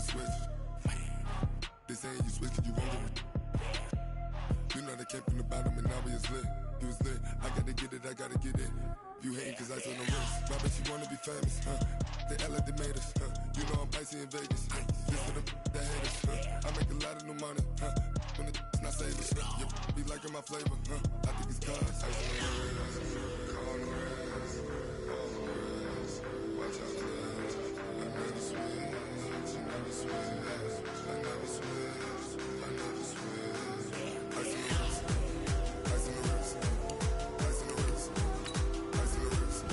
persuasive. They saying you switch 'cause you won't go. You know they came from the bottom and now we is lit. You was lit, I gotta get it, I gotta get it. You hating 'cause I on the wrist. My bitch, you wanna be famous, They act like they made us, You know I'm icy in Vegas, This for the that hate us, I make a lot of new money, When the not savers, You be liking my flavor, I think it's cause ice on the wrist, on the wrist, on the wrist. Watch out, cuz I never switch, I never switch, I never switch, I never switch. Ice on the wrist, ice on the wrist, ice on the wrist, ice on the wrist, ice on the wrist,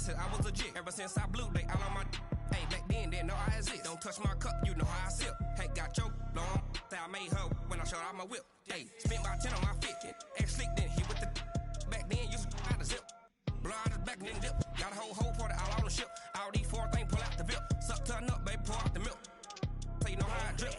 I was legit ever since I blew they all on my hey back then didn't know I exist. Don't touch my cup, you know how I sip. Hey, got choked long that I made her when I showed out my whip. Hey, spent about 10 on my fit. Ex slick then hit with the back then used to out the zip. Blow out his back and then dip. Got a whole party all on the ship. All these four things pull out the VIP. Suck turn up, baby, pour out the milk. So you know how I drip.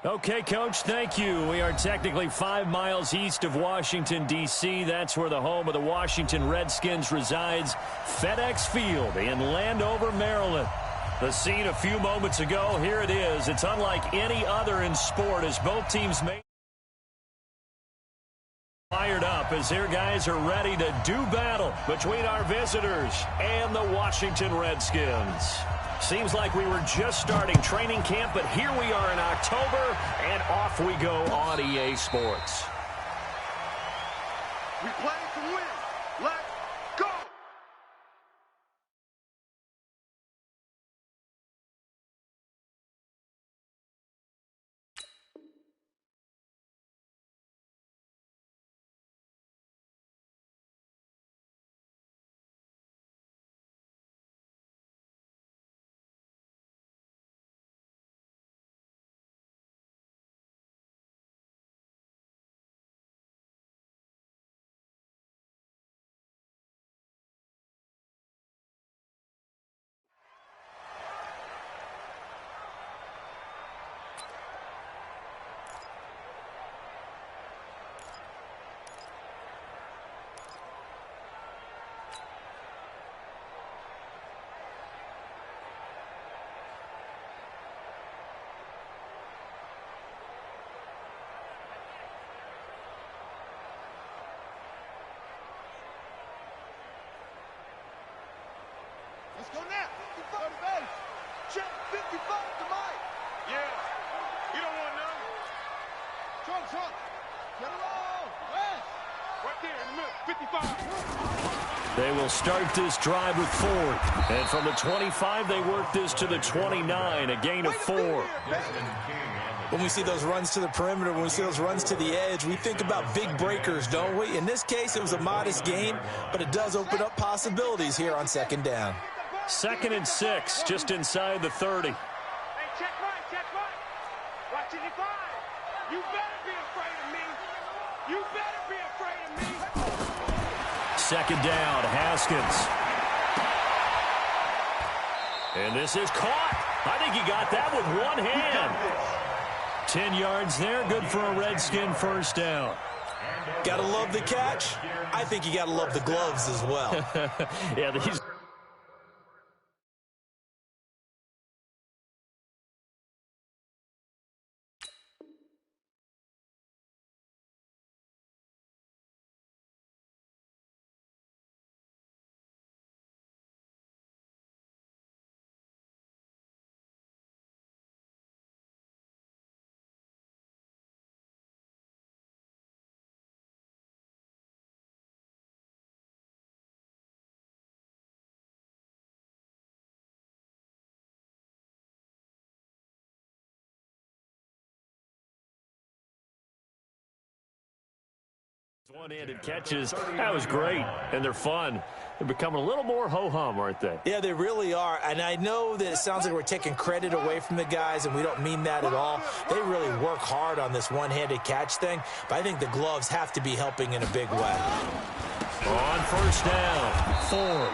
Okay, Coach, thank you. We are technically 5 miles east of Washington, D.C. That's where the home of the Washington Redskins resides, FedEx Field in Landover, Maryland. The scene a few moments ago, here it is. It's unlike any other in sport as both teams made fired up as their guys are ready to do battle between our visitors and the Washington Redskins. Seems like we were just starting training camp, but here we are in October, and off we go on EA Sports. We play to win. Let's go! Let's go now. 55 to base. Check 55 to Mike. Yeah. You don't want none. Trump. Get it on. West. Right there in the middle. 55. They will start this drive with 4. And from the 25, they work this to the 29, a gain of 4. When we see those runs to the perimeter, when we see those runs to the edge, we think about big breakers, don't we? In this case, it was a modest gain, but it does open up possibilities here on second down. 2nd and 6, just inside the 30. Hey, check right. Watch it, 5. You better be afraid of me. You better be afraid of me. 2nd down, Haskins. And this is caught. I think he got that with one hand. 10 yards there, good for a Redskin first down. Gotta love the catch. I think you gotta love the gloves as well. Yeah, these... One-handed catches, that was great, and they're fun. They're becoming a little more ho-hum, aren't they? Yeah, they really are. And I know that it sounds like we're taking credit away from the guys, and we don't mean that at all. They really work hard on this one-handed catch thing, but I think the gloves have to be helping in a big way. On first down, Ford.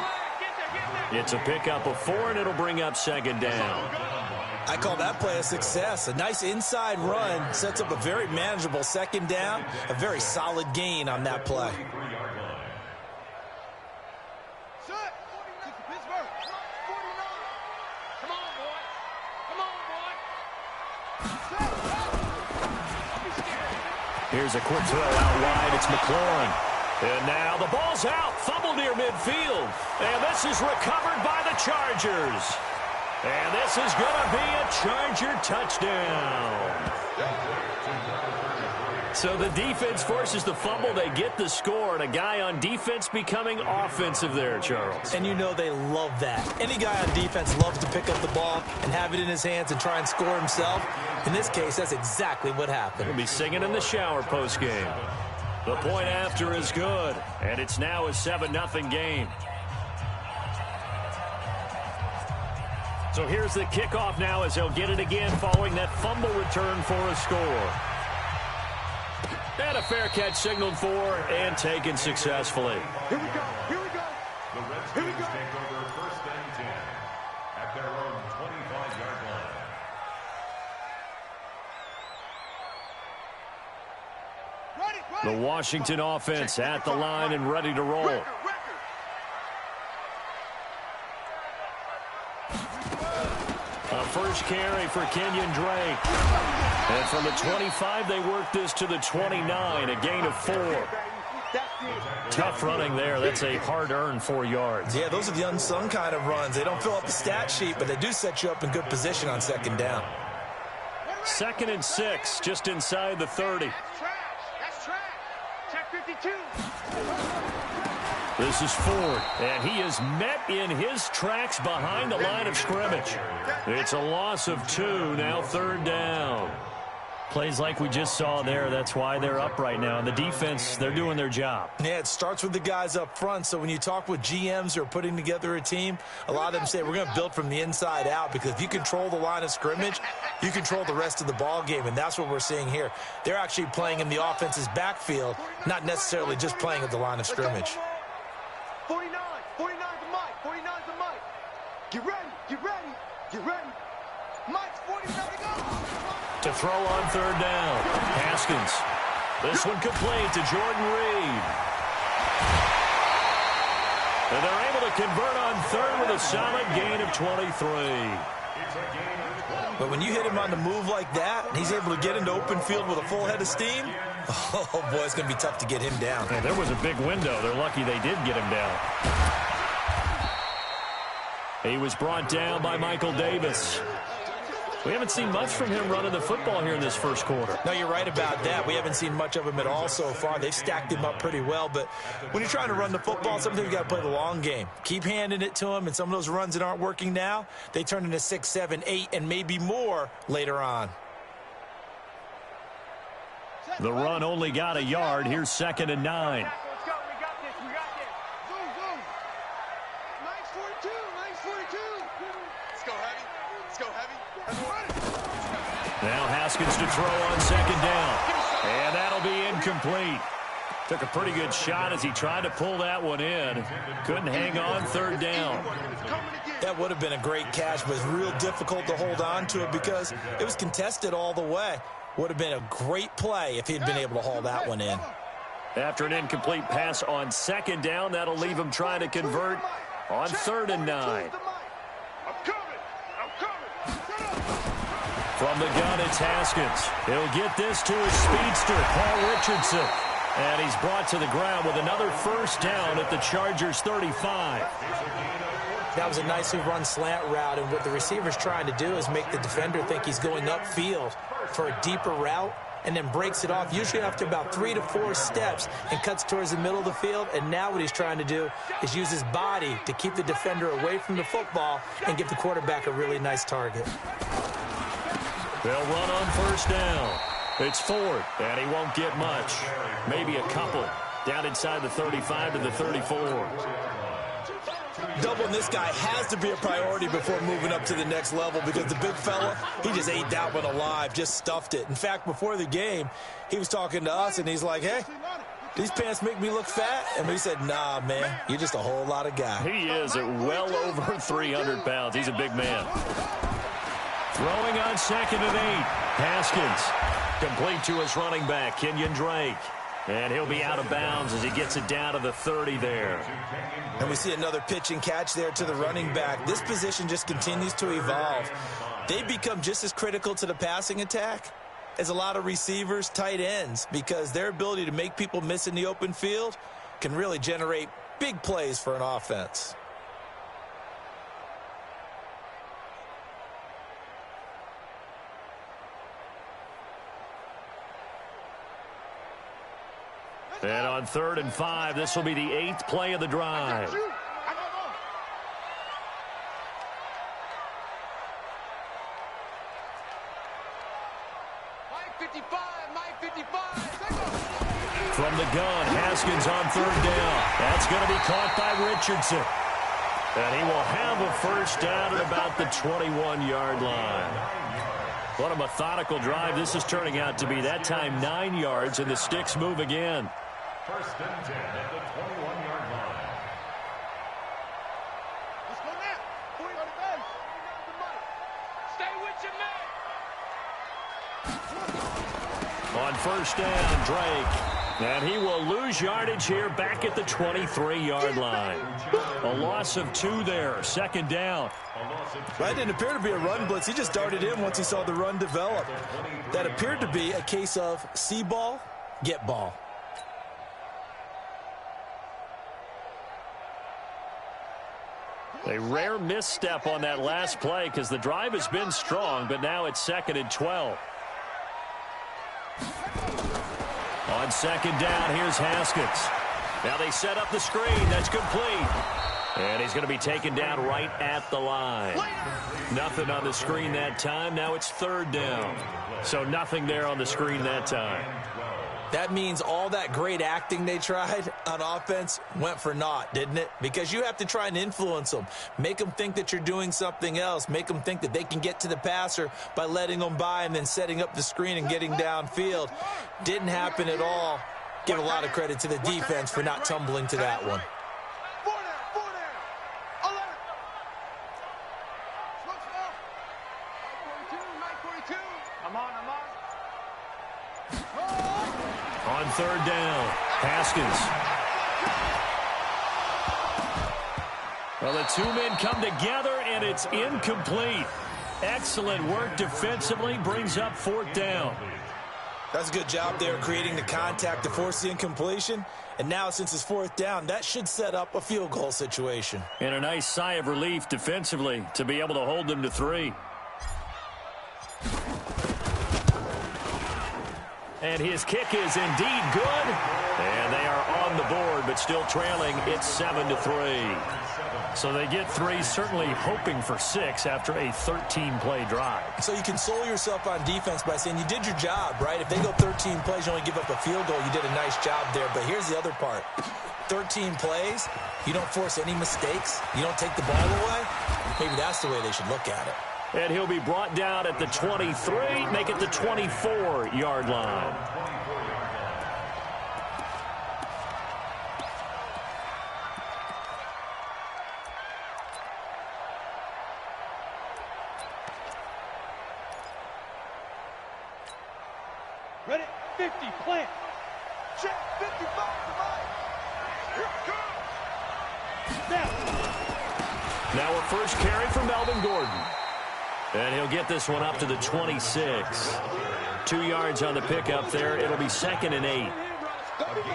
It's a pickup of 4, and it'll bring up second down. I call that play a success. A nice inside run sets up a very manageable second down, a very solid gain on that play. Here's a quick throw out wide. It's McLaurin. And now the ball's out. Fumble near midfield. And this is recovered by the Chargers. And this is going to be a Charger touchdown. So the defense forces the fumble. They get the score. And a guy on defense becoming offensive there, Charles. And you know they love that. Any guy on defense loves to pick up the ball and have it in his hands and try and score himself. In this case, that's exactly what happened. He'll be singing in the shower postgame. The point after is good. And it's now a 7-0 game. So here's the kickoff now as they'll get it again following that fumble return for a score. And a fair catch signaled for and taken successfully. Here we go. Here we go. The Redskins take over first and 10 at their own 25-yard line. The Washington offense at the line and ready to roll. A first carry for Kenyon Drake. And from the 25, they work this to the 29, a gain of 4. Tough running there. That's a hard-earned 4 yards. Yeah, those are the unsung kind of runs. They don't fill up the stat sheet, but they do set you up in good position on second down. 2nd and 6, just inside the 30. That's trash. Check 52. This is Ford, and he is met in his tracks behind the line of scrimmage. It's a loss of 2, now 3rd down. Plays like we just saw there, that's why they're up right now. And the defense, they're doing their job. Yeah, it starts with the guys up front. So when you talk with GMs who are putting together a team, a lot of them say we're going to build from the inside out, because if you control the line of scrimmage, you control the rest of the ball game, and that's what we're seeing here. They're actually playing in the offense's backfield, not necessarily just playing at the line of scrimmage. 49. 49's the mic. 49's the mic. Get ready. Get ready. Get ready. Mike's 49 to go. To throw on 3rd down. Haskins. This one complete to Jordan Reed. And they're able to convert on 3rd with a solid gain of 23. But when you hit him on the move like that, and he's able to get into open field with a full head of steam, oh, boy, it's going to be tough to get him down. Yeah, there was a big window. They're lucky they did get him down. He was brought down by Michael Davis. We haven't seen much from him running the football here in this first quarter. No, you're right about that. We haven't seen much of him at all so far. They've stacked him up pretty well, but when you're trying to run the football, sometimes you got to play the long game. Keep handing it to him, and some of those runs that aren't working now, they turn into 6, 7, 8, and maybe more later on. The run only got a yard. Here's 2nd and 9. Let's go. We got this. We got this. Zoom, zoom. Nice 42. Nice 42. Let's go heavy. Let's go heavy. Now Haskins to throw on 2nd down. And that'll be incomplete. Took a pretty good shot as he tried to pull that one in. Couldn't hang on 3rd down. That would have been a great catch, but it's real difficult to hold on to it because it was contested all the way. Would have been a great play if he'd been able to haul that one in. After an incomplete pass on 2nd down, that'll leave him trying to convert on 3rd and 9. From the gun, it's Haskins. He'll get this to his speedster, Paul Richardson. And he's brought to the ground with another first down at the Chargers' 35. That was a nicely run slant route, and what the receiver's trying to do is make the defender think he's going upfield for a deeper route, and then breaks it off, usually after about 3 to 4 steps, and cuts towards the middle of the field. And now what he's trying to do is use his body to keep the defender away from the football and give the quarterback a really nice target. They'll run on first down. It's Ford, and he won't get much. Maybe a couple. Down inside the 35 to the 34. Doubling this guy has to be a priority before moving up to the next level because the big fella, he just ate that one alive, just stuffed it. In fact, before the game, he was talking to us, and he's like, hey, these pants make me look fat? And we said, nah, man, you're just a whole lot of guy. He is at well over 300 pounds. He's a big man. Throwing on 2nd and 8. Haskins complete to his running back, Kenyon Drake. And he'll be out of bounds as he gets it down to the 30 there. And we see another pitch and catch there to the running back. This position just continues to evolve. They become just as critical to the passing attack as a lot of receivers, tight ends, because their ability to make people miss in the open field can really generate big plays for an offense. And on 3rd and 5, this will be the 8th play of the drive. From the gun, Haskins on 3rd down. That's going to be caught by Richardson. And he will have a first down at about the 21-yard line. What a methodical drive this is turning out to be. That time 9 yards, and the sticks move again. 1st and 10 at the 21-yard line. Let's go now. 40 on the base. Stay with your man. On 1st down, Drake. And he will lose yardage here back at the 23-yard line. A loss of 2 there. 2nd down. That didn't appear to be a run blitz. He just darted in once he saw the run develop. That appeared to be a case of see ball, get ball. A rare misstep on that last play because the drive has been strong, but now it's 2nd and 12. On 2nd down, here's Haskins. Now they set up the screen. That's complete. And he's going to be taken down right at the line. Nothing on the screen that time. Now it's 3rd down. So nothing there on the screen that time. That means all that great acting they tried on offense went for naught, didn't it? Because you have to try and influence them. Make them think that you're doing something else. Make them think that they can get to the passer by letting them by and then setting up the screen and getting downfield. Didn't happen at all. Give a lot of credit to the defense for not tumbling to that one. On 3rd down, Haskins. Well, the 2 men come together, and it's incomplete. Excellent work defensively, brings up 4th down. That's a good job there creating the contact to force the incompletion. And now, since it's 4th down, that should set up a field goal situation. And a nice sigh of relief defensively to be able to hold them to 3. And his kick is indeed good. And they are on the board, but still trailing. It's 7-3. So they get 3, certainly hoping for 6 after a 13-play drive. So you console yourself on defense by saying you did your job, right? If they go 13 plays, you only give up a field goal, you did a nice job there. But here's the other part. 13 plays, you don't force any mistakes, you don't take the ball away. Maybe that's the way they should look at it. And he'll be brought down at the 23, make it the 24-yard line. Ready? 50, plant. Check 55 to Mike. Here it comes. Now a first carry for Melvin Gordon. And he'll get this one up to the 26. 2 yards on the pickup there. It'll be 2nd and 8.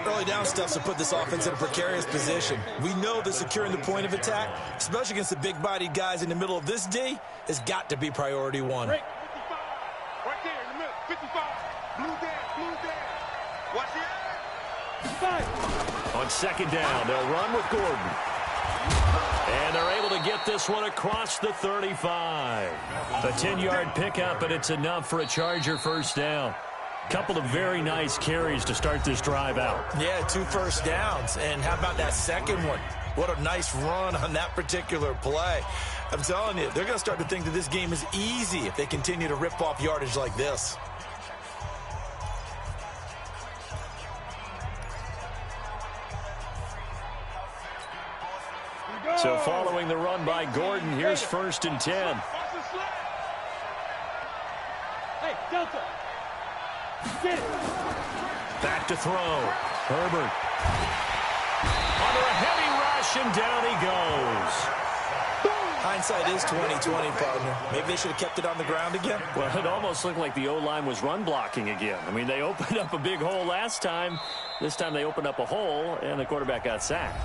Early down stuff to put this offense in a precarious position. We know that securing the point of attack, especially against the big-bodied guys in the middle of this D, has got to be priority 1. Break, 55. Right there in the middle. 55. Blue down. Watch the eye. 5. On 2nd down, they'll run with Gordon. And they're able to get this one across the 35. A 10-yard pickup, and it's enough for a Charger first down. Couple of very nice carries to start this drive out. Yeah, 2 first downs. And how about that second one? What a nice run on that particular play. I'm telling you, they're going to start to think that this game is easy if they continue to rip off yardage like this. So following the run by Gordon, here's 1st and 10. Hey, Delta. Get it. Back to throw. Herbert. Under a heavy rush, and down he goes. Hindsight is 20/20, partner. Maybe they should have kept it on the ground again. Well, it almost looked like the O-line was run blocking again. I mean, they opened up a big hole last time. This time they opened up a hole, and the quarterback got sacked.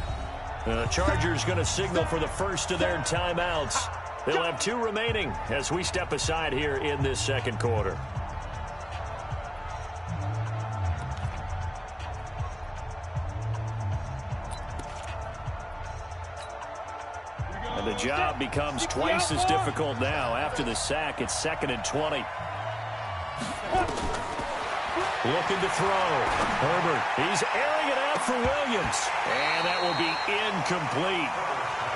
The Chargers going to signal for the first of their timeouts. They'll have 2 remaining as we step aside here in this second quarter. And the job becomes twice as difficult now. After the sack, it's 2nd and 20. Looking to throw. Herbert, he's airing it out for Williams. And that will be incomplete.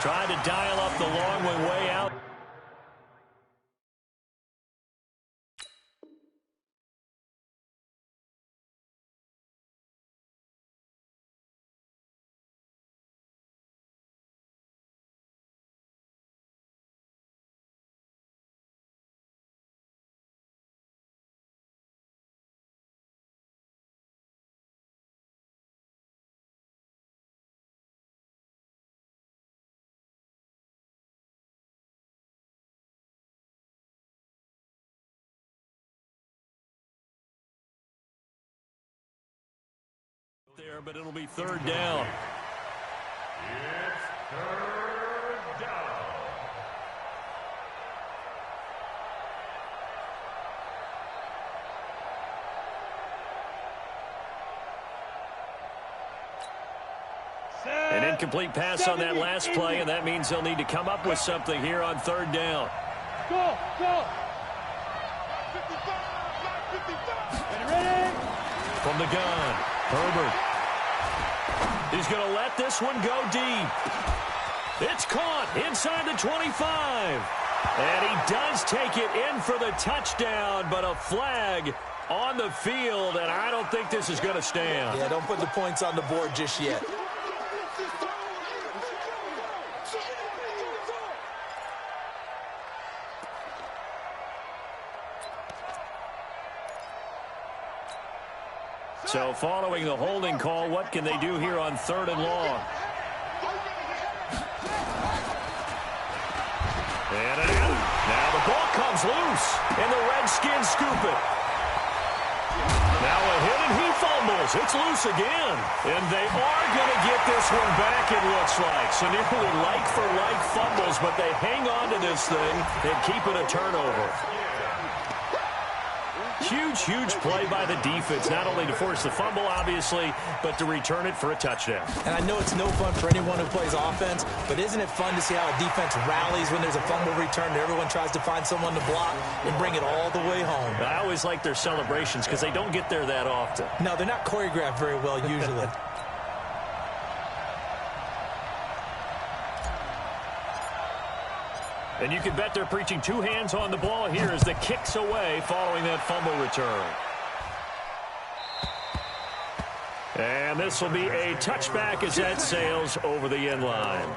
Trying to dial up the long way out. There, but it'll be 3rd down. It's 3rd down. An incomplete pass on that last play, and that means they'll need to come up with something here on 3rd down. Go, go. 55, 55. Ready? From the gun, Herbert. He's going to let this one go deep. It's caught inside the 25. And he does take it in for the touchdown, but a flag on the field, and I don't think this is going to stand. Yeah, don't put the points on the board just yet. So following the holding call, what can they do here on 3rd and long? And now the ball comes loose, and the Redskins scoop it. Now a hit, and he fumbles. It's loose again. And they are going to get this one back, it looks like. So nearly like-for-like fumbles, but they hang on to this thing and keep it a turnover. Huge, huge play by the defense, not only to force the fumble, obviously, but to return it for a touchdown. And I know it's no fun for anyone who plays offense, but isn't it fun to see how a defense rallies when there's a fumble return and everyone tries to find someone to block and bring it all the way home? I always like their celebrations because they don't get there that often. No, they're not choreographed very well usually. And you can bet they're preaching 2 hands on the ball here as the kick's away following that fumble return. And this will be a touchback as that sails over the end line.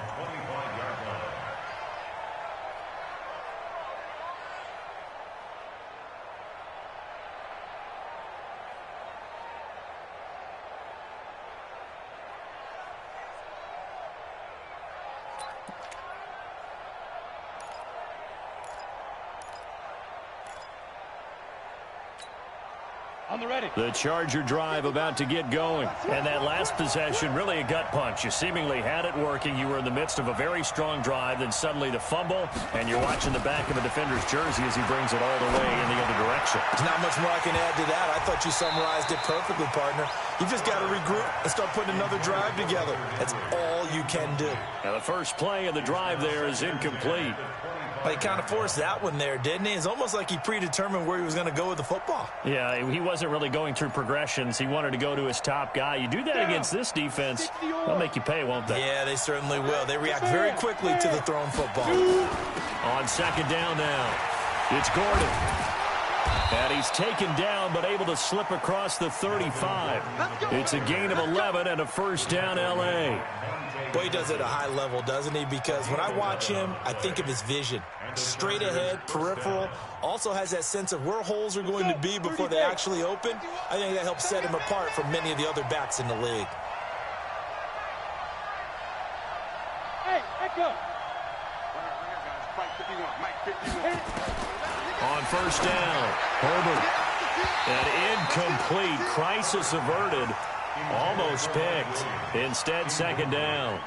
On the ready. The Charger drive about to get going. And that last possession, really a gut punch. You seemingly had it working. You were in the midst of a very strong drive. Then suddenly the fumble, and you're watching the back of a defender's jersey as he brings it all the way in the other direction. There's not much more I can add to that. I thought you summarized it perfectly, partner. You've just got to regroup and start putting another drive together. That's all you can do. Now the first play of the drive there is incomplete. Well, he kind of forced that one there, didn't he? It's almost like he predetermined where he was going to go with the football. Yeah, he wasn't really going through progressions. He wanted to go to his top guy. You do that against this defense, they'll make you pay, won't they? Yeah, they certainly will. They react very quickly to the thrown football. On second down now, it's Gordon. And he's taken down but able to slip across the 35. It's a gain of 11 and a first down L.A. Boy, he does it at a high level, doesn't he? Because when I watch him, I think of his vision. Straight ahead, peripheral. Also has that sense of where holes are going to be before they actually open. I think that helps set him apart from many of the other backs in the league. Hey, echo. On first down, Herbert. An incomplete, crisis averted. Almost picked. Instead, second down.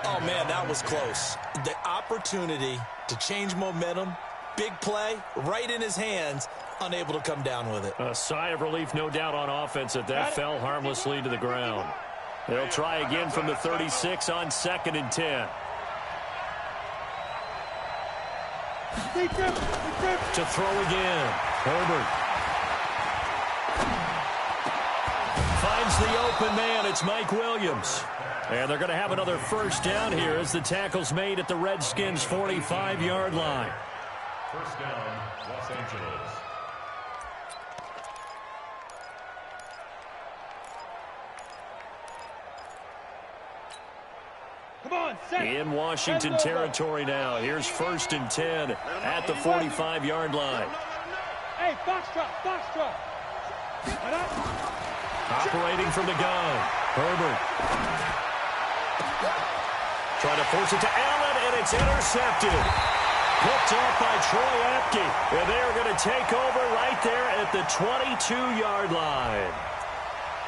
Oh, man, that was close. The opportunity to change momentum, big play, right in his hands, unable to come down with it. A sigh of relief, no doubt, on offense that fell harmlessly to the ground. They'll try again from the 36 on 2nd and 10. To throw again, Herbert. Finds the open man. It's Mike Williams. And they're going to have another first down here as the tackle's made at the Redskins' 45-yard line. First down, Los Angeles. Come on, set. In Washington territory now. Here's 1st and 10 at the 45-yard line. Hey, foxtrot. Operating from the gun, Herbert. Trying to force it to Allen, and it's intercepted. Picked off by Troy Apke. And they're going to take over right there at the 22-yard line.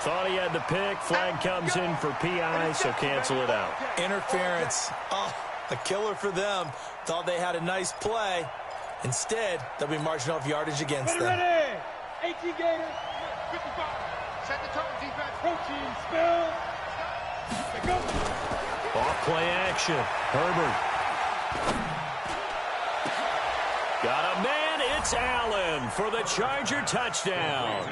Thought he had the pick. Flag comes in for PI, so cancel it out. Interference. Oh, a killer for them. Thought they had a nice play. Instead, they'll be marching off yardage against them. Ready. 18 Gators. 55. Set the tone, defense. Protein spill. Go. Off play action. Herbert. Got a man. It's Allen for the Charger touchdown.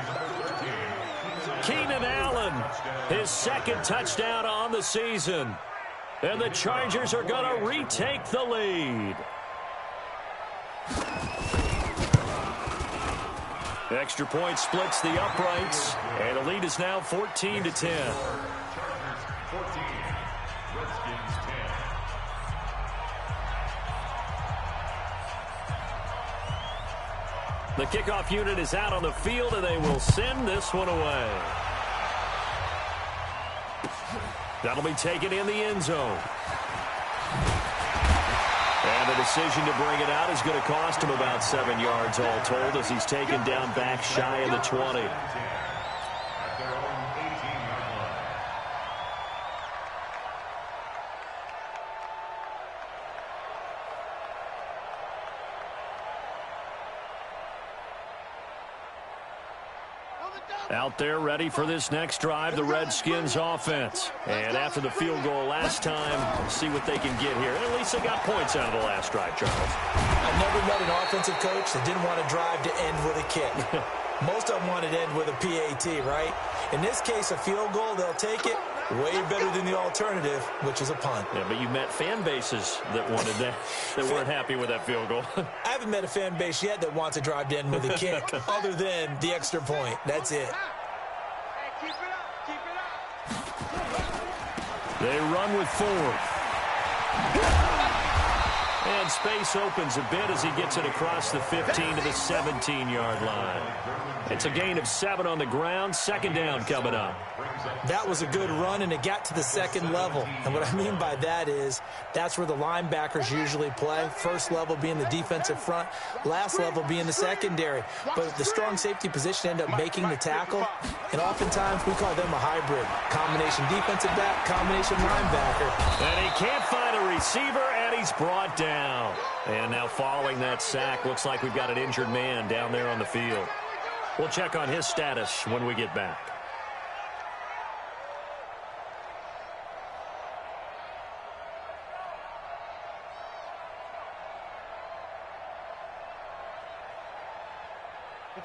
Keenan Allen, his 2nd touchdown on the season. And the Chargers are going to retake the lead. Extra point splits the uprights, and the lead is now 14-10. Chargers 14, Redskins 10. The kickoff unit is out on the field, and they will send this one away. That'll be taken in the end zone. And the decision to bring it out is going to cost him about 7 yards all told as he's taken down back shy of the 20. At their own 18-yard line. Out there ready for this next drive, the Redskins offense. And after the field goal last time, see what they can get here. At least they got points out of the last drive, Charles. I've never met an offensive coach that didn't want to drive to end with a kick. Most of them want to end with a PAT, right? In this case, a field goal, they'll take it. Way better than the alternative, which is a punt. Yeah, but you met fan bases that wanted that, that weren't happy with that field goal. I haven't met a fan base yet that wants to drive to end with a kick, other than the extra point. That's it. Hey, keep it up. They run with 4. And space opens a bit as he gets it across the 15 to the 17-yard line. It's a gain of 7 on the ground. 2nd down coming up. That was a good run, and it got to the 2nd level. And what I mean by that is that's where the linebackers usually play. First level being the defensive front, last level being the secondary. But the strong safety position ended up making the tackle, and oftentimes we call them a hybrid. Combination defensive back, combination linebacker. And he can't find a receiver, and he's brought down. And now following that sack, looks like we've got an injured man down there on the field. We'll check on his status when we get back.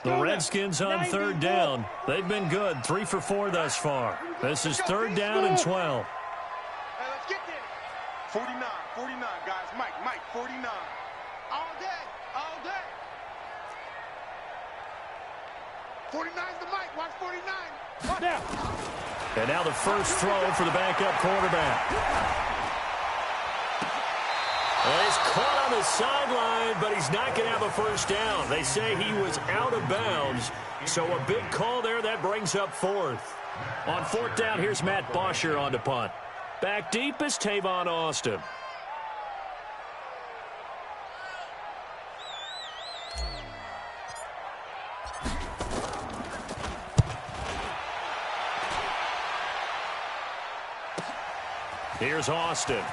The Redskins on third down. They've been good, 3 for 4 thus far. This is third down and 12. Hey, let's get there. 49, guys. Mike, 49. All day. 49's the mic. Watch 49. Watch out. And now the first throw for the backup quarterback. Well, he's caught on the sideline, but he's not going to have a first down. They say he was out of bounds, so a big call there. That brings up fourth. On fourth down, here's Matt Bosher on to punt. Back deep is Tavon Austin. Here's Austin.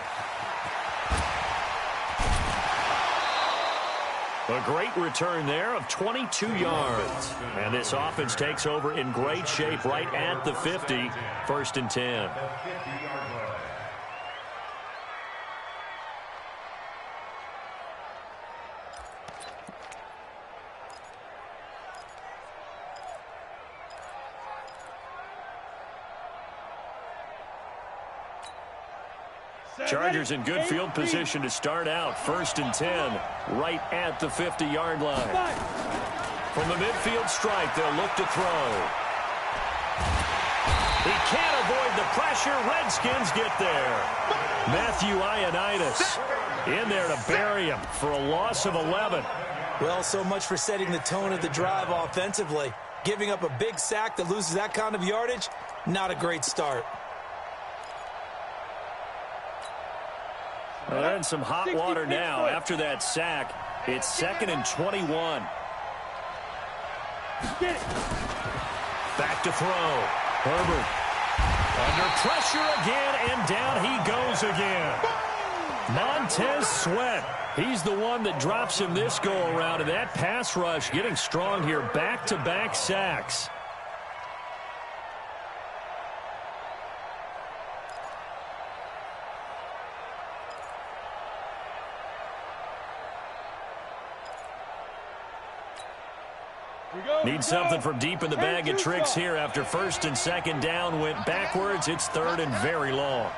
A great return there of 22 yards. And this offense takes over in great shape right at the 50. First and 10. Chargers in good field position to start out. First and 10, right at the 50-yard line. From the midfield strike, they'll look to throw. He can't avoid the pressure. Redskins get there. Matthew Ioannidis in there to bury him for a loss of 11. Well, so much for setting the tone of the drive offensively. Giving up a big sack that loses that kind of yardage, not a great start. Well, they're in some hot water now. After that sack, it's second and 21. Back to throw. Herbert under pressure again, and down he goes again. Montez Sweat. He's the one that drops him this go-around, and that pass rush getting strong here. Back-to-back sacks. Need something from deep in the bag of tricks here after first and second down went backwards. It's third and very long.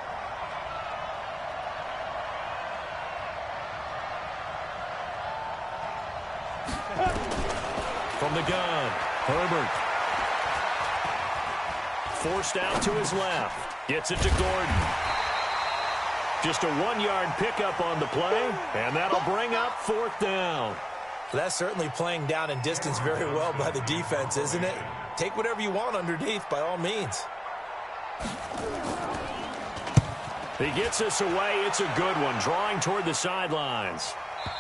From the gun, Herbert. Forced out to his left. Gets it to Gordon. Just a 1-yard pickup on the play, and that'll bring up fourth down. That's certainly playing down in distance very well by the defense, isn't it? Take whatever you want underneath, by all means. He gets us away. It's a good one, drawing toward the sidelines.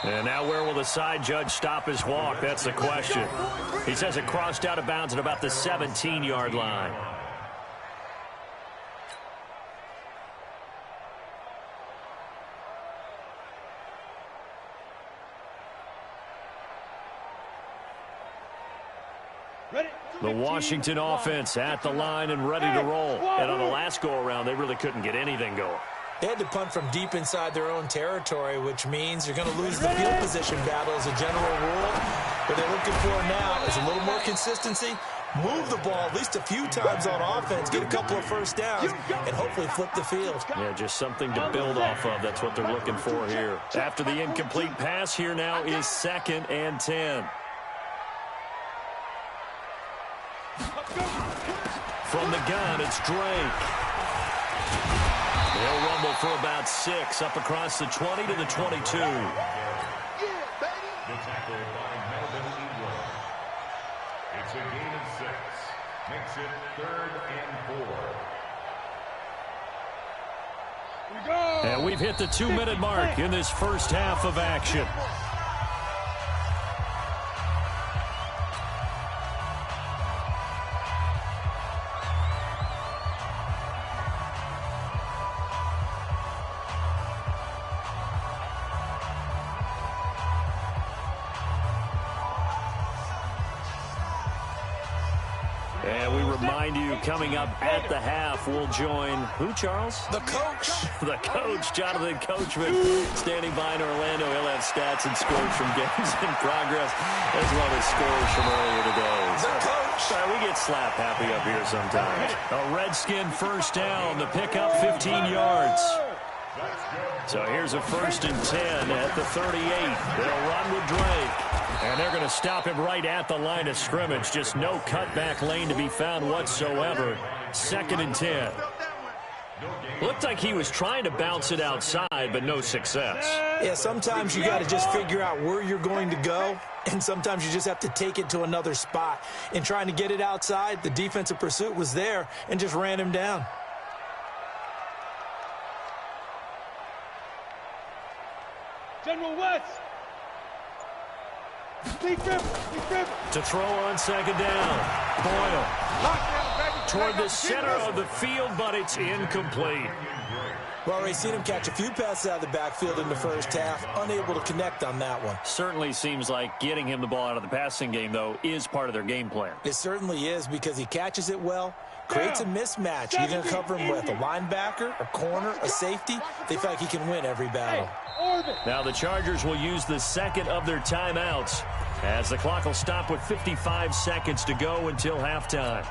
And now where will the side judge stop his walk? That's the question. He says it crossed out of bounds at about the 17-yard line. The Washington offense at the line and ready to roll. And on the last go-around, they really couldn't get anything going. They had to punt from deep inside their own territory, which means you're going to lose the field position battle as a general rule. What they're looking for now is a little more consistency, move the ball at least a few times on offense, get a couple of first downs, and hopefully flip the field. Yeah, just something to build off of. That's what they're looking for here. After the incomplete pass, here now is second and 10. From the gun, it's Drake. They'll rumble for about 6 up across the 20 to the 22. The tackle by Melvin Ingram. It's a gain of 6. Makes it third and 4. And we've hit the 2-minute mark in this first half of action. And we remind you, coming up at the half, we'll join who, Charles? The coach. The coach, Jonathan Coachman, standing by in Orlando. He'll have stats and scores from games in progress, as well as scores from earlier today. The coach. We get slap happy up here sometimes. A Redskin first down. The pickup 15 yards. So here's a 1st and 10 at the 38. They'll run with Drake. And they're going to stop him right at the line of scrimmage. Just no cutback lane to be found whatsoever. 2nd and 10. Looked like he was trying to bounce it outside, but no success. Yeah, sometimes you got to just figure out where you're going to go, and sometimes you just have to take it to another spot. In trying to get it outside, the defensive pursuit was there and just ran him down. General West. To throw on 2nd down. Boyle. Toward the center of the field, but it's incomplete. Well, we've seen him catch a few passes out of the backfield in the first half, unable to connect on that one. Certainly seems like getting him the ball out of the passing game, though, is part of their game plan. It certainly is, because he catches it well, creates a mismatch. You're going to cover him with a linebacker, a corner, a safety. They feel like he can win every battle. Now the Chargers will use the 2nd of their timeouts, as the clock will stop with 55 seconds to go until halftime.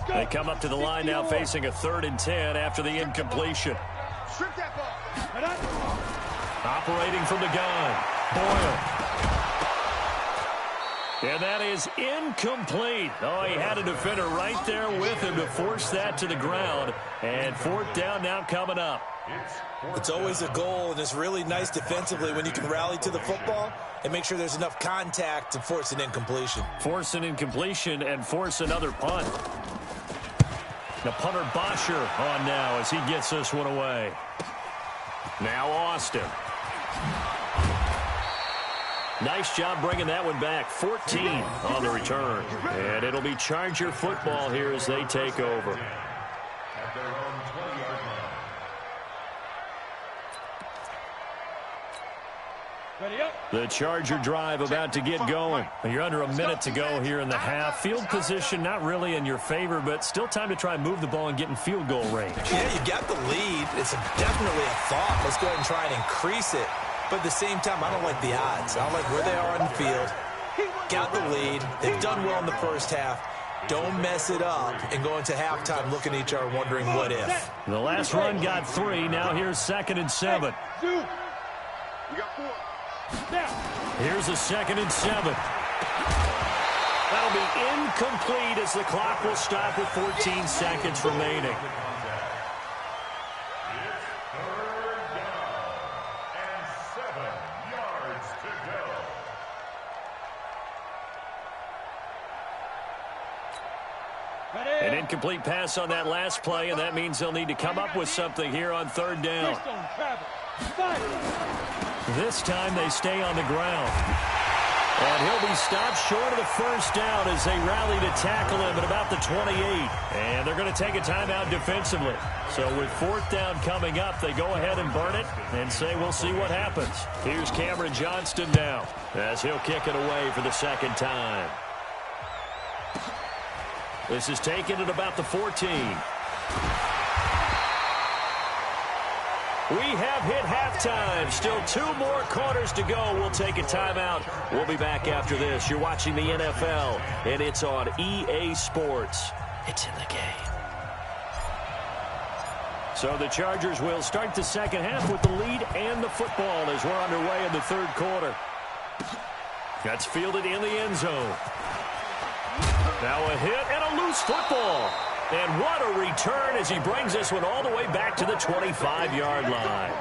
They come up to the line now, facing a 3rd and 10 after the incompletion. Operating from the gun, Boyle. And that is incomplete. Oh, he had a defender right there with him to force that to the ground. And 4th down now coming up. It's always a goal, and it's really nice defensively when you can rally to the football and make sure there's enough contact to force an incompletion. Force an incompletion and force another punt. The punter Bosher on now as he gets this one away. Now Austin. Nice job bringing that one back. 14 on the return. And it'll be Charger football here as they take over. At their own 20-yard line. The Charger drive about to get going. You're under a minute to go here in the half. Field position not really in your favor, but still time to try and move the ball and get in field goal range. Yeah, you got the lead. It's definitely a thought. Let's go ahead and try and increase it. But at the same time, I don't like the odds. I don't like where they are on the field. Got the lead. They've done well in the first half. Don't mess it up and go into halftime looking at each other wondering what if. The last run got 3. Now here's 2nd and 7. Here's a 2nd and 7. That'll be incomplete as the clock will stop with 14 seconds remaining. An incomplete pass on that last play, and that means they'll need to come up with something here on 3rd down. This time they stay on the ground. And he'll be stopped short of the 1st down as they rally to tackle him at about the 28. And they're going to take a timeout defensively. So with 4th down coming up, they go ahead and burn it and say we'll see what happens. Here's Cameron Johnston now as he'll kick it away for the 2nd time. This is taken at about the 14. We have hit halftime. Still 2 more quarters to go. We'll take a timeout. We'll be back after this. You're watching the NFL, and it's on EA Sports. It's in the game. So the Chargers will start the 2nd half with the lead and the football as we're underway in the 3rd quarter. That's fielded in the end zone. Now a hit and a loose football. And what a return as he brings this one all the way back to the 25-yard line.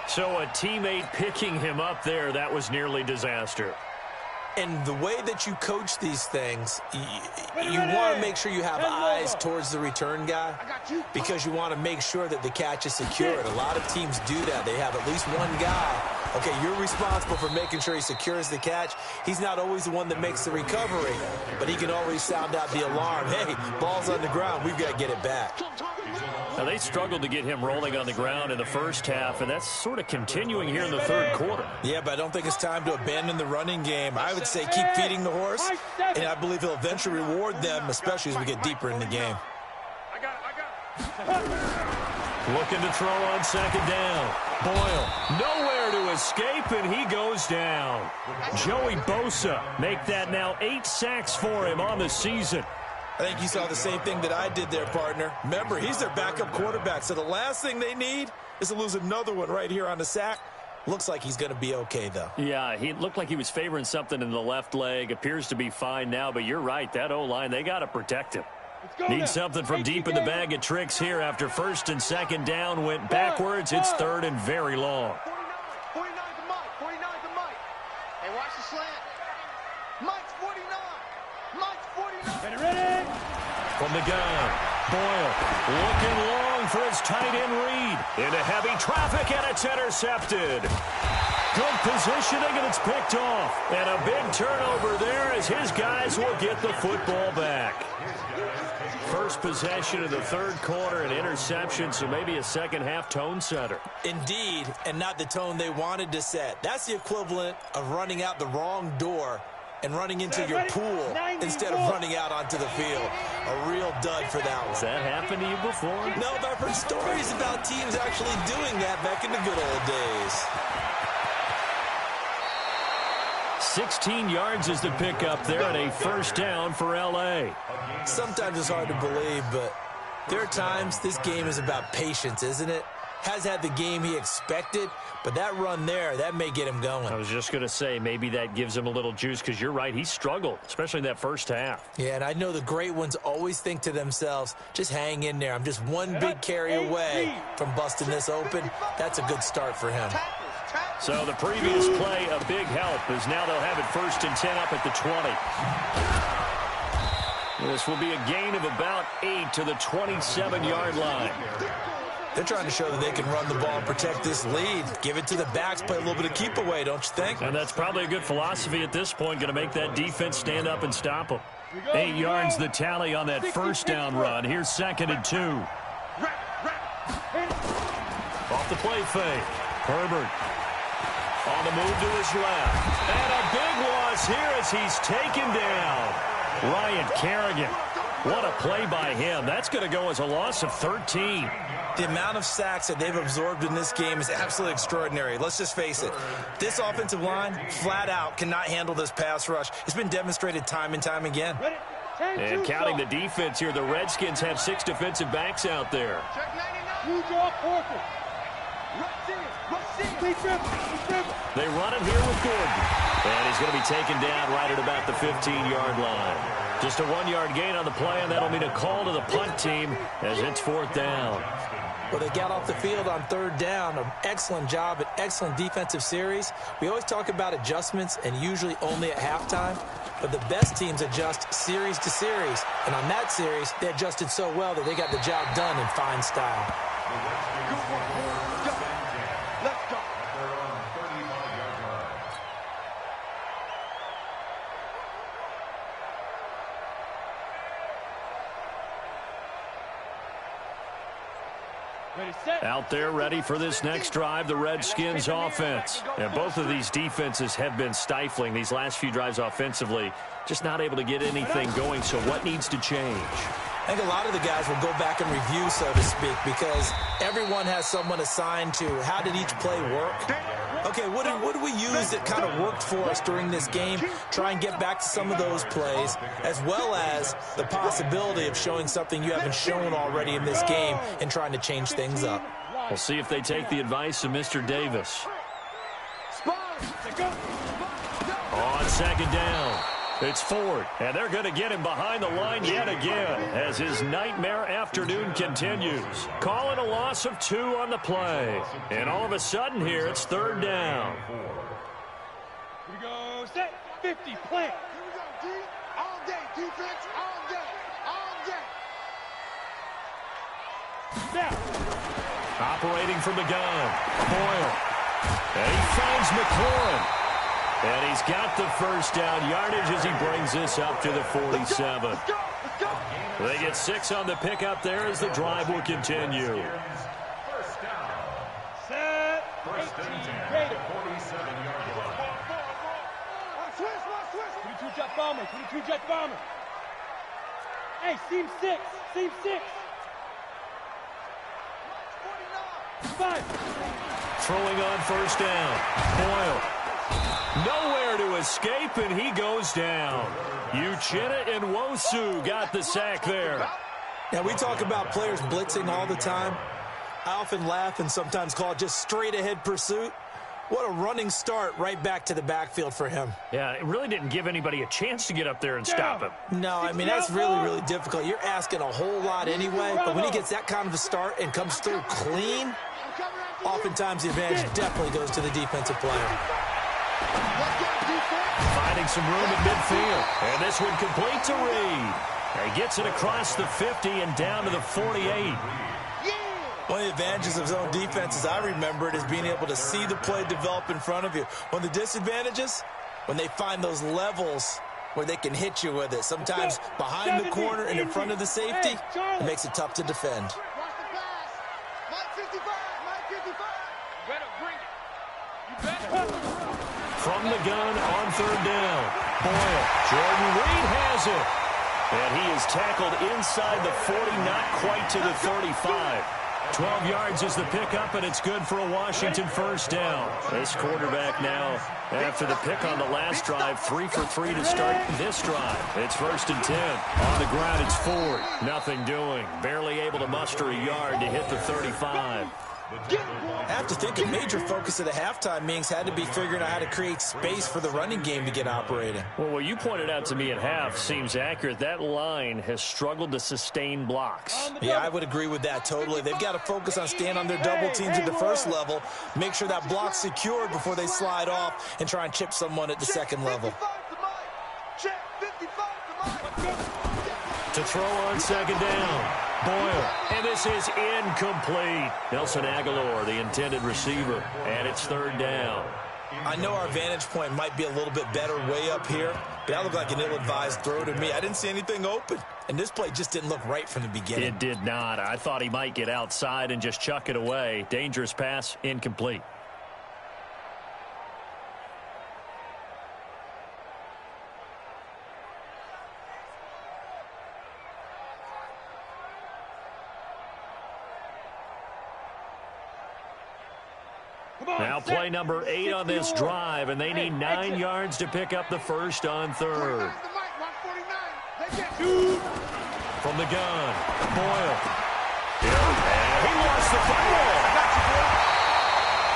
So a teammate picking him up there, that was nearly disaster. And the way that you coach these things, you want to make sure you have eyes towards the return guy because you want to make sure that the catch is secured. A lot of teams do that. They have at least one guy Okay, you're responsible for making sure he secures the catch. He's not always the one that makes the recovery, but he can always sound out the alarm. Hey, ball's on the ground. We've got to get it back. Now, they struggled to get him rolling on the ground in the first half, and that's sort of continuing here in the third quarter. Yeah, but I don't think it's time to abandon the running game. I would say keep feeding the horse, and I believe he'll eventually reward them, especially as we get deeper in the game. Looking to throw on second down. Boyle, nowhere to escape, and he goes down. Joey Bosa make that now 8 sacks for him on the season. I think you saw the same thing that I did there, partner. Remember, he's their backup quarterback, so the last thing they need is to lose another one right here on the sack. Looks like he's going to be okay, though. Yeah, he looked like he was favoring something in the left leg. Appears to be fine now, but you're right. That O-line, they got to protect him. Need something from deep in the bag of tricks here after first and second down went backwards. It's third and very long. 49 to Mike. 49 to Mike. Hey, watch the slant. Mike's 49. Mike's 49. Ready? From the gun, Boyle looking long for his tight end read. Into heavy traffic, and it's intercepted. Good positioning, and it's picked off. And a big turnover there as his guys will get the football back. First possession of the third quarter, an interception, so maybe a second-half tone setter. Indeed, and not the tone they wanted to set. That's the equivalent of running out the wrong door and running into your pool instead of running out onto the field. A real dud for that one. Has that happened to you before? No, but I've heard stories about teams actually doing that back in the good old days. 16 yards is the pickup there, and a first down for L.A. Sometimes it's hard to believe, but there are times this game is about patience, isn't it? Has had the game he expected, but that run there, that may get him going. I was just going to say, maybe that gives him a little juice, because you're right, he struggled, especially in that first half. Yeah, and I know the great ones always think to themselves, just hang in there. I'm just one big carry away from busting this open. That's a good start for him. So the previous play, a big help, as now they'll have it first and 10 up at the 20. This will be a gain of about 8 to the 27-yard line. They're trying to show that they can run the ball and protect this lead. Give it to the backs, play a little bit of keep away, don't you think? And that's probably a good philosophy at this point, going to make that defense stand up and stop them. 8 yards the tally on that first down run. Here's second and 2. Off the play fake. Herbert on the move to his left. And a big loss here as he's taken down. Ryan Kerrigan. What a play by him. That's going to go as a loss of 13. The amount of sacks that they've absorbed in this game is absolutely extraordinary. Let's just face it. This offensive line, flat out, cannot handle this pass rush. It's been demonstrated time and time again. And counting the defense here, the Redskins have 6 defensive backs out there. They run it here with Gordon. And he's going to be taken down right at about the 15-yard line. Just a 1-yard gain on the play, and that'll mean a call to the punt team as it's fourth down. Well, they got off the field on third down. An excellent job, an excellent defensive series. We always talk about adjustments, and usually only at halftime. But the best teams adjust series to series. And on that series, they adjusted so well that they got the job done in fine style. Out there ready for this next drive, the Redskins offense. And both of these defenses have been stifling these last few drives offensively. Just not able to get anything going, so what needs to change? I think a lot of the guys will go back and review, so to speak, because everyone has someone assigned to how did each play work. Okay, what did we use that kind of worked for us during this game? Try and get back to some of those plays, as well as the possibility of showing something you haven't shown already in this game and trying to change things up. We'll see if they take the advice of Mr. Davis. On second down, it's Ford, and they're going to get him behind the line yet again as his nightmare afternoon continues. Calling a loss of 2 on the play. And all of a sudden here, it's third down. Here we go, set, 50, plant. Here we go, D, all day, defense, all day, all day. Now. Operating from the gun, Boyle. And he finds McLaurin. And he's got the first down yardage as he brings this up to the 47. They get 6 on the pickup there as the drive will continue. First down. Set. First and 10. 47-yard line. Switch. 22 jet bomber. 22 jet bomber. Hey, seam 6. Seam 6. 5. Throwing on first down. Boyle. Nowhere to escape, and he goes down. Uchenna and Nwosu got the sack there. Now, we talk about players blitzing all the time. I often laugh and sometimes call it just straight-ahead pursuit. What a running start right back to the backfield for him. Yeah, it really didn't give anybody a chance to get up there and stop him. No, I mean, that's really, really difficult. You're asking a whole lot anyway, but when he gets that kind of a start and comes through clean, oftentimes the advantage definitely goes to the defensive player. Finding some room at midfield. And this one complete to Reed. He gets it across the 50 and down to the 48. One of the advantages of zone defense, as I remember it, is being able to see the play develop in front of you. One of the disadvantages, when they find those levels where they can hit you with it. Sometimes behind the corner and in front of the safety, it makes it tough to defend. From the gun on third down. Boyle. Jordan Reed has it. And he is tackled inside the 40, not quite to the 35. 12 yards is the pickup, and it's good for a Washington first down. This quarterback now, after the pick on the last drive, 3 for 3 to start this drive. It's first and 10. On the ground, it's Ford. Nothing doing. Barely able to muster a yard to hit the 35. I have to think a major focus of the halftime meetings had to be figuring out how to create space for the running game to get operating. Well, what you pointed out to me at half seems accurate. That line has struggled to sustain blocks. Yeah, I would agree with that totally. They've got to focus on staying on their double teams at the first level, make sure that block's secured before they slide off and try and chip someone at the second level. To throw on second down. Boyle, and this is incomplete. Nelson Aguilar, the intended receiver, and it's third down. I know our vantage point might be a little bit better way up here, but that looked like an ill-advised throw to me. I didn't see anything open, and this play just didn't look right from the beginning. It did not. I thought he might get outside and just chuck it away. Dangerous pass, incomplete. Now play number 8 on this drive, and they need 9 yards to pick up the first on third. From the gun, Boyle. And he lost the football.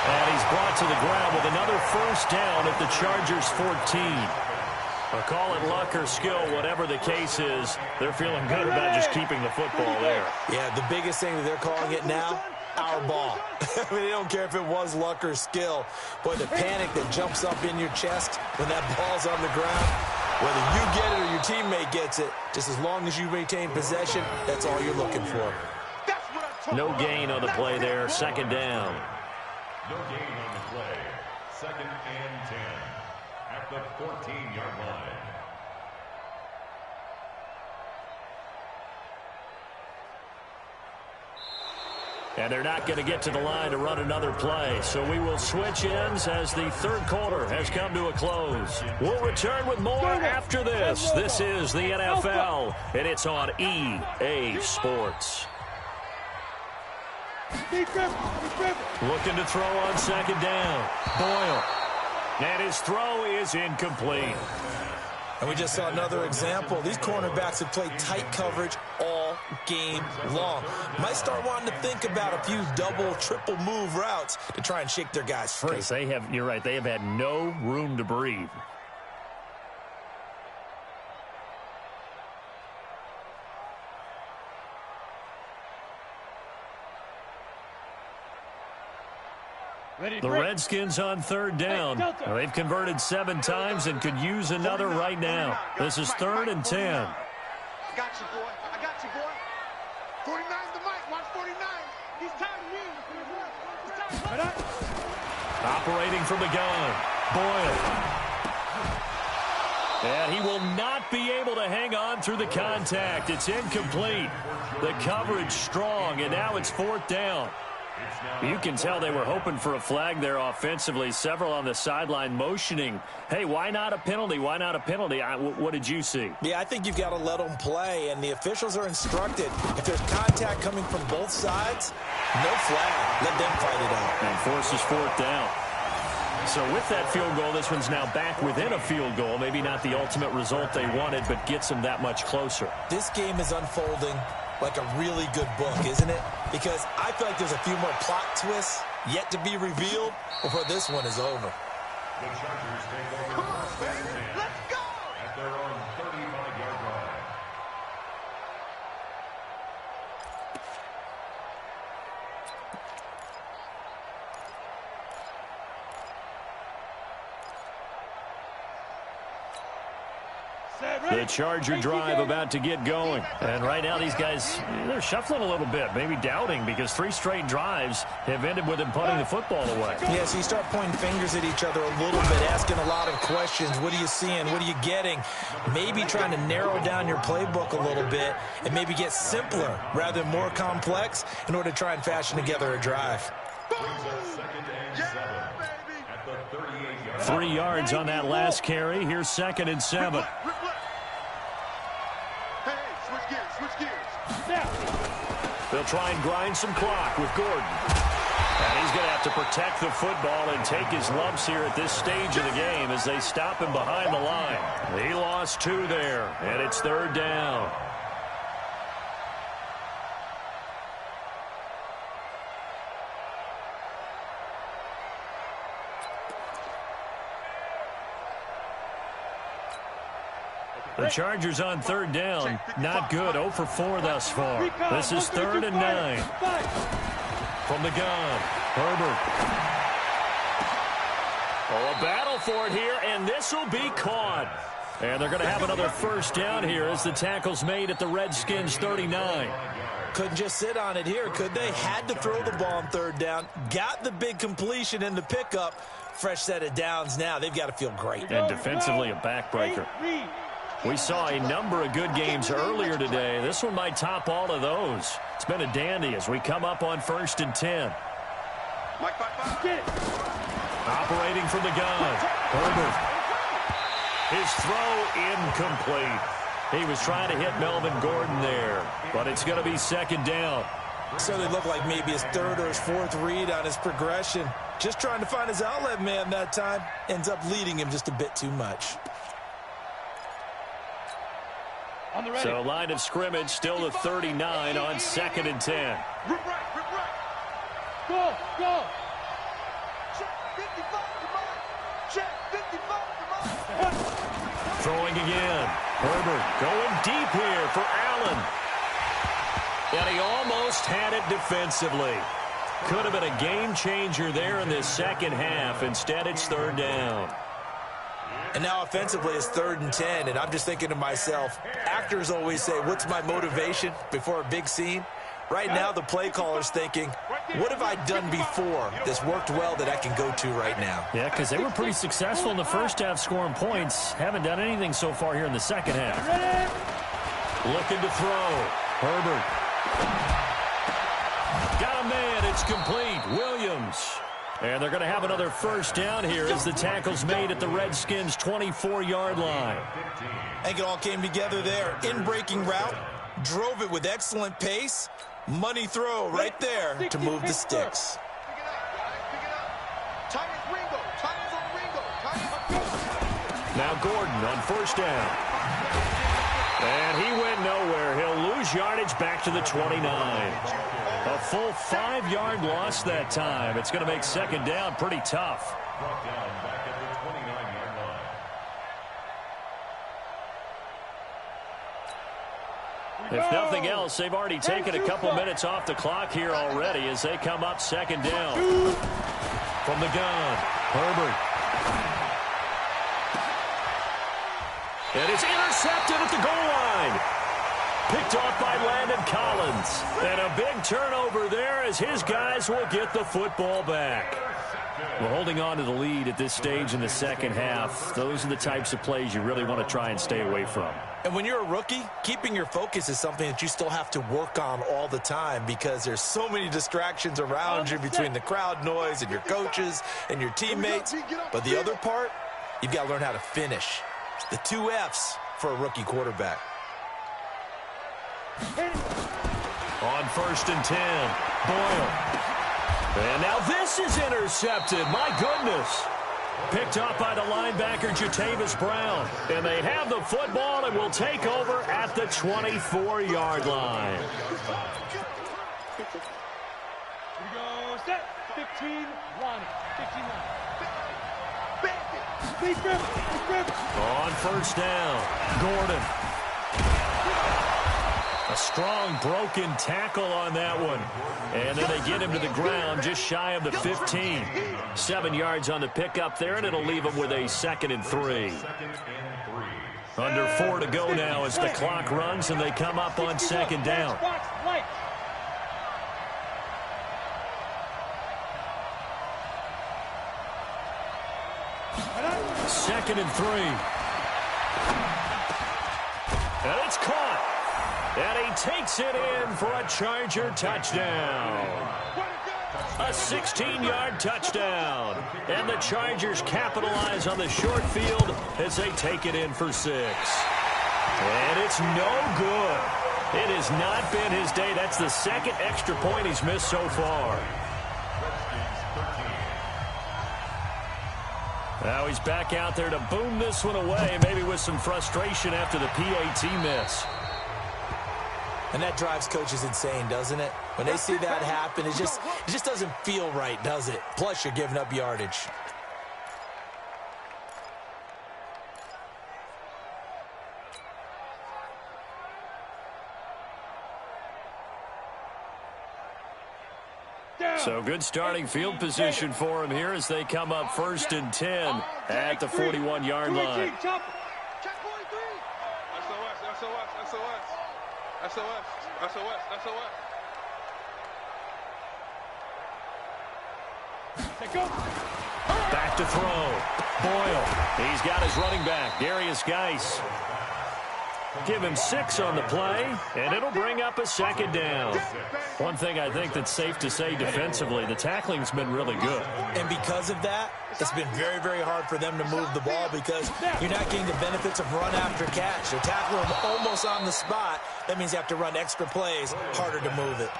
And he's brought to the ground with another first down at the Chargers' 14. Call it luck or skill, whatever the case is, they're feeling good about just keeping the football there. Yeah, the biggest thing that they're calling it now, our ball. I mean, they don't care if it was luck or skill. Boy, the panic that jumps up in your chest when that ball's on the ground, whether you get it or your teammate gets it, just as long as you maintain possession, that's all you're looking for. No gain on the play there, second down. No gain on the play. Second and 10 at the 14-yard line. And they're not going to get to the line to run another play. So we will switch ends as the third quarter has come to a close. We'll return with more after this. This is the NFL, and it's on EA Sports. Looking to throw on second down. Boyle. And his throw is incomplete. And we just saw another example. These cornerbacks have played tight coverage all game long. Might start wanting to think about a few double, triple move routes to try and shake their guys free. Because they have, you're right, they have had no room to breathe. The Redskins on third down. Well, they've converted 7 times and could use another right now. This is 3rd and 10. I got you, boy. I got you, boy. 49's the mic. Watch 49. He's tired of me. He's tired of Operating from the gun, Boyle. And he will not be able to hang on through the contact. It's incomplete. The coverage strong, and now it's 4th down. You can tell they were hoping for a flag there offensively. Several on the sideline motioning, hey, why not a penalty? Why not a penalty? What did you see? Yeah, I think you've got to let them play, and the officials are instructed. If there's contact coming from both sides, no flag. Let them fight it out. And forces 4th down. So with that field goal, this one's now back within a field goal. Maybe not the ultimate result they wanted, but gets them that much closer. This game is unfolding like a really good book, isn't it? Because I feel like there's a few more plot twists yet to be revealed before this one is over. The Chargers take over first and 10 at their own 35-yard line. The Charger drive about to get going. And right now these guys, they're shuffling a little bit, maybe doubting, because 3 straight drives have ended with them punting the football away. Yeah, so you start pointing fingers at each other a little bit, asking a lot of questions. What are you seeing? What are you getting? Maybe trying to narrow down your playbook a little bit and maybe get simpler rather than more complex in order to try and fashion together a drive. 3 yards on that last carry. Here's 2nd and 7. They'll try and grind some clock with Gordon. And he's going to have to protect the football and take his lumps here at this stage of the game as they stop him behind the line. He lost 2 there, and it's 3rd down. The Chargers on 3rd down. Not good. 0 for 4 thus far. This is 3rd and 9. From the gun, Herbert. Oh, a battle for it here, and this will be caught. And they're going to have another 1st down here as the tackle's made at the Redskins 39. Couldn't just sit on it here, could they? Had to throw the ball on 3rd down. Got the big completion in the pickup. Fresh set of downs now. They've got to feel great. And defensively, a backbreaker. We saw a number of good games earlier today. This one might top all of those. It's been a dandy as we come up on 1st and 10. Operating from the gun, Herbert. His throw incomplete. He was trying to hit Melvin Gordon there, but it's going to be 2nd down. So they look like maybe his 3rd or his 4th read on his progression. Just trying to find his outlet man that time. Ends up leading him just a bit too much. So line of scrimmage still the 39 on 2nd and 10. Go, go. Check 55 to Mike. Check 55 to Mike. Throwing again. Herbert going deep here for Allen. And he almost had it defensively. Could have been a game changer there in this 2nd half. Instead, it's 3rd down. And now offensively it's 3rd and 10, and I'm just thinking to myself, actors always say, what's my motivation before a big scene? Right now the play caller's thinking, what have I done before that's worked well that I can go to right now? Yeah, because they were pretty successful in the 1st half scoring points. Haven't done anything so far here in the 2nd half. Looking to throw. Herbert. Got a man. It's complete. Williams. And they're going to have another 1st down here as the tackle's made at the Redskins' 24-yard line. I think it all came together there. In-breaking route, drove it with excellent pace. Money throw right there to move the sticks. Now Gordon on 1st down. And he went nowhere. He'll lose yardage back to the 29. A full 5-yard loss that time. It's going to make 2nd down pretty tough. Brought down back at the 29-yard line. If nothing else, they've already taken a couple minutes off the clock here already as they come up 2nd down. From the gun, Herbert. And it's intercepted at the goal line. Picked off by Landon Collins. And a big turnover there as his guys will get the football back. Well, holding on to the lead at this stage in the second half, those are the types of plays you really want to try and stay away from. And when you're a rookie, keeping your focus is something that you still have to work on all the time because there's so many distractions around you between the crowd noise and your coaches and your teammates. But the other part, you've got to learn how to finish. The 2 F's for a rookie quarterback. On 1st and 10, Boyle. And now this is intercepted. My goodness. Picked up by the linebacker, Jatavis Brown. And they have the football and will take over at the 24-yard line. Here we go. Set. 15, Lonnie. 15 line. On 1st down, Gordon. A strong broken tackle on that one. And then they get him to the ground just shy of the 15. 7 yards on the pickup there, and it'll leave him with a 2nd and 3. Under 4 to go now as the clock runs, and they come up on 2nd down. 2nd and 3. And it's caught. And he takes it in for a Charger touchdown. A 16-yard touchdown. And the Chargers capitalize on the short field as they take it in for 6. And it's no good. It has not been his day. That's the 2nd extra point he's missed so far. Now he's back out there to boom this one away, maybe with some frustration after the PAT miss. And that drives coaches insane, doesn't it? When they see that happen, it just doesn't feel right, does it? Plus, you're giving up yardage. So good starting field position for him here as they come up 1st and 10 at the 41-yard line. Check 43. SOS. Back to throw. Boyle. He's got his running back, Darius Geis. Give him 6 on the play, and it'll bring up a 2nd down. One thing I think that's safe to say defensively, the tackling's been really good. And because of that, it's been very, very hard for them to move the ball because you're not getting the benefits of run after catch. They're tackling them almost on the spot. That means you have to run extra plays, harder to move it.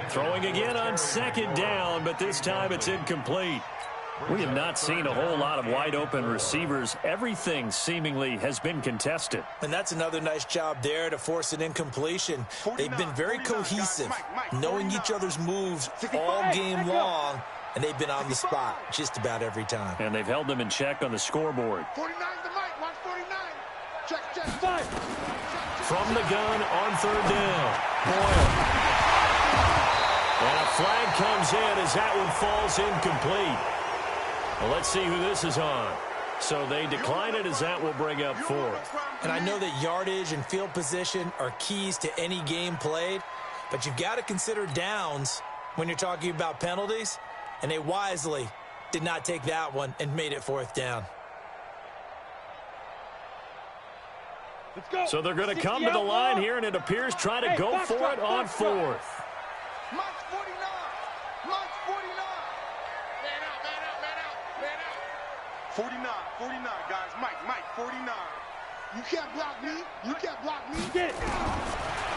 Throwing again on 2nd down, but this time it's incomplete. We have not seen a whole lot of wide-open receivers. Everything seemingly has been contested. And that's another nice job there to force an incompletion. They've been very cohesive, knowing each other's moves all game long, and they've been on the spot just about every time. And they've held them in check on the scoreboard. 49 to Mike. Watch 49. Check. 5. From the gun on 3rd down. Boyle. And a flag comes in as that one falls incomplete. Well, let's see who this is on. So they decline it as that will bring up 4th. And I know that yardage and field position are keys to any game played, but you've got to consider downs when you're talking about penalties, and they wisely did not take that one and made it 4th down. Let's go. So they're going to come to the line here, and it appears try to go for it on 4th. Mike's 49. Mike's 49. Man out. 49, guys. Mike, 49. You can't block me. Get it.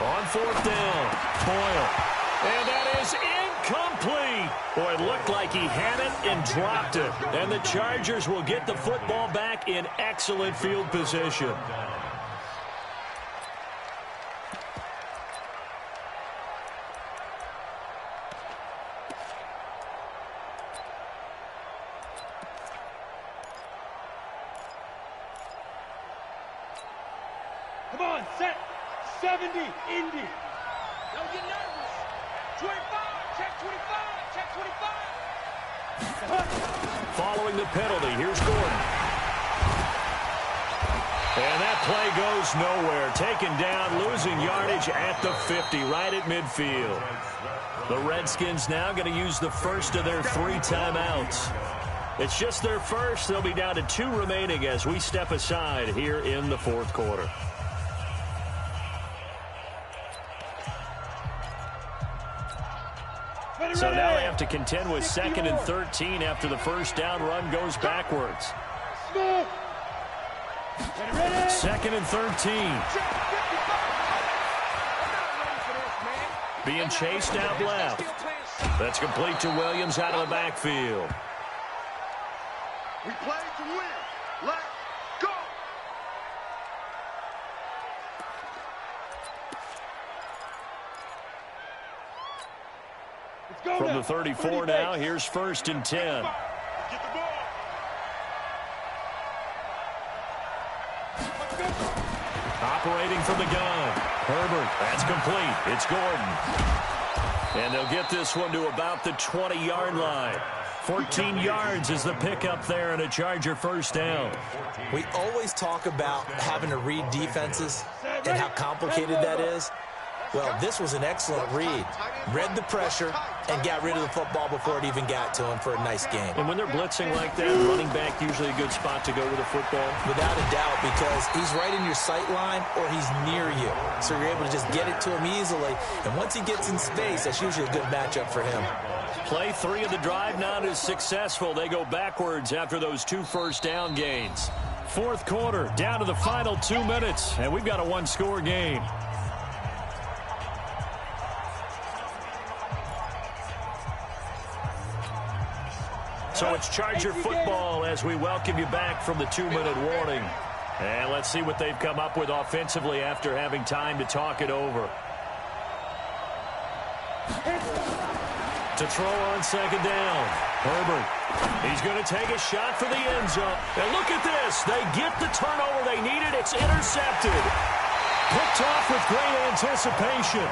On 4th down, Boyle. And that is incomplete. Boy, it looked like he had it and dropped it. And the Chargers will get the football back in excellent field position. Come on, set. 70, Indy. Don't get nervous. 25, check 25. Following the penalty, here's Gordon. And that play goes nowhere. Taken down, losing yardage at the 50, right at midfield. The Redskins now going to use the first of their 3 timeouts. It's just their first. They'll be down to 2 remaining as we step aside here in the 4th quarter. So now they have to contend with 2nd and 13 after the first down run goes backwards. 2nd and 13. Being chased out left. That's complete to Williams out of the backfield. We play to win. Let's go. From the 34 now, here's 1st and 10. Get the ball. Operating from the gun. Herbert, that's complete. It's Gordon. And they'll get this one to about the 20-yard line. 14 yards is the pickup there and a Charger first down. We always talk about having to read defenses and how complicated that is. Well, this was an excellent read. Read the pressure and got rid of the football before it even got to him for a nice game. And when they're blitzing like that, running back usually a good spot to go with a football. Without a doubt, because he's right in your sight line or he's near you. So you're able to just get it to him easily. And once he gets in space, that's usually a good matchup for him. Play 3 of the drive now is successful. They go backwards after those 2 first down gains. 4th quarter, down to the final 2 minutes, and we've got a 1-score game. So it's Charger football as we welcome you back from the 2-minute warning. And let's see what they've come up with offensively after having time to talk it over. To throw on 2nd down. Herbert. He's going to take a shot for the end zone. And look at this. They get the turnover they needed. It's intercepted. Picked off with great anticipation.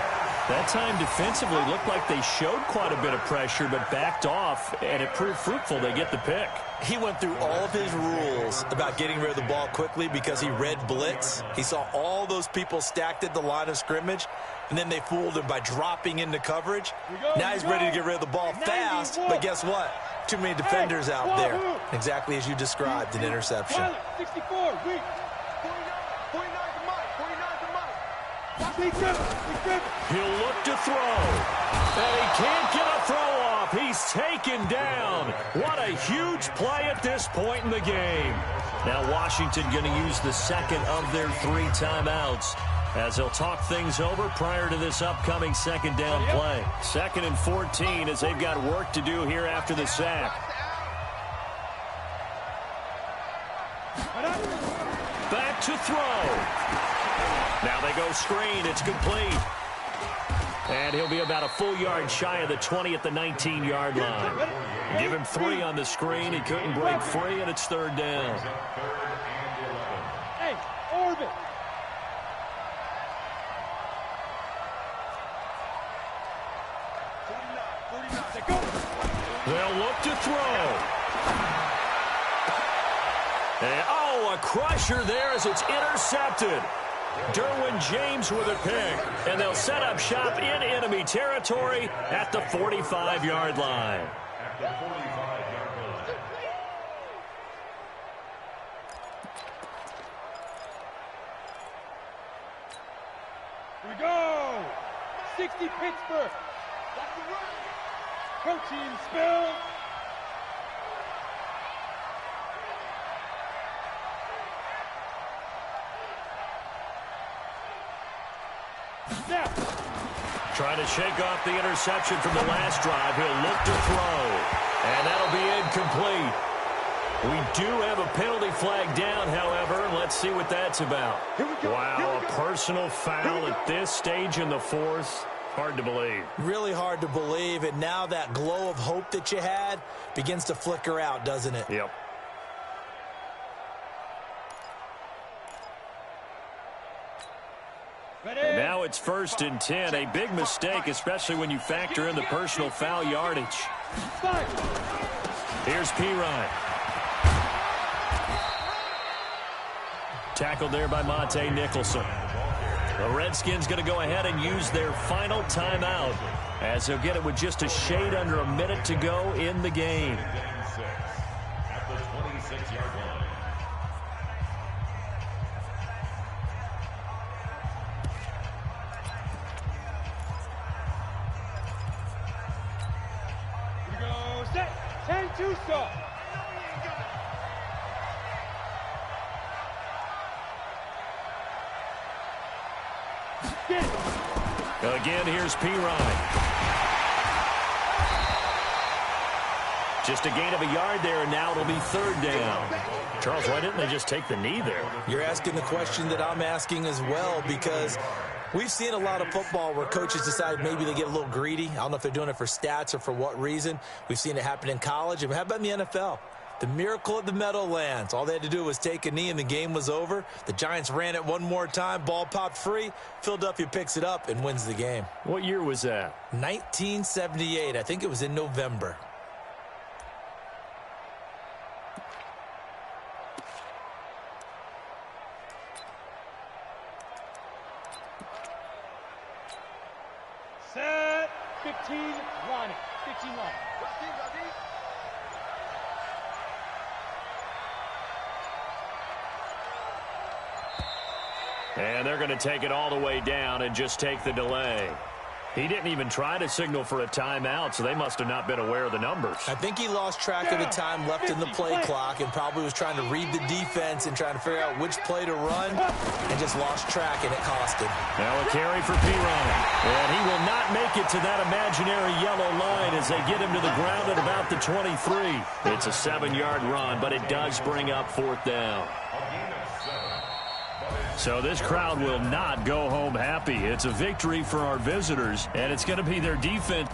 That time defensively looked like they showed quite a bit of pressure but backed off, and it proved fruitful. They get the pick. He went through all of his rules about getting rid of the ball quickly because he read blitz. He saw all those people stacked at the line of scrimmage, and then they fooled him by dropping into coverage. Now he's ready to get rid of the ball fast, but guess what? Too many defenders out there. Exactly as you described, an interception. 64, weak. 49 to Mike. 49 to Mike. He'll look to throw. And he can't get a throw off. He's taken down. What a huge play at this point in the game. Now Washington going to use the 2nd of their 3 timeouts as they'll talk things over prior to this upcoming 2nd down play. 2nd and 14 as they've got work to do here after the sack. Back to throw. Now they go screen. It's complete. And he'll be about a full yard shy of the 20 at the 19-yard line. Give him 3 on the screen. He couldn't break free, and it's 3rd down. Hey, orbit. They'll look to throw. And, oh, a crusher there as it's intercepted. Derwin James with a pick, and they'll set up shop in enemy territory at the 45-yard line. Here we go. 60 Pittsburgh. Protein spill. Trying to shake off the interception from the last drive. He'll look to throw. And that'll be incomplete. We do have a penalty flag down, however, and let's see what that's about. Wow, a personal foul at this stage in the 4th. Hard to believe. Really hard to believe, and now that glow of hope that you had begins to flicker out, doesn't it? Yep. And now it's 1st and 10. A big mistake, especially when you factor in the personal foul yardage. Here's Pirine. Tackled there by Monte Nicholson. The Redskins going to go ahead and use their final timeout as they'll get it with just a shade under a minute to go in the game. At the 26-yard line. Here we go. Set. 10-2 stop. Again, here's P-Ryan. Just a gain of a yard there, and now it'll be third down. Charles, why didn't they just take the knee there? You're asking the question that I'm asking as well, because we've seen a lot of football where coaches decide maybe they get a little greedy. I don't know if they're doing it for stats or for what reason. We've seen it happen in college. And how about in the NFL? The miracle at the Meadowlands. All they had to do was take a knee and the game was over. The Giants ran it one more time. Ball popped free. Philadelphia picks it up and wins the game. What year was that? 1978. I think it was in November. Set. 15 line. 15 line. And they're going to take it all the way down and just take the delay. He didn't even try to signal for a timeout, so they must have not been aware of the numbers. I think he lost track of the time left in the play clock and probably was trying to read the defense and trying to figure out which play to run and just lost track, and it cost him. Now a carry for P-Ryan. And he will not make it to that imaginary yellow line as they get him to the ground at about the 23. It's a 7-yard run, but it does bring up fourth down. So this crowd will not go home happy. It's a victory for our visitors, and it's going to be their defense.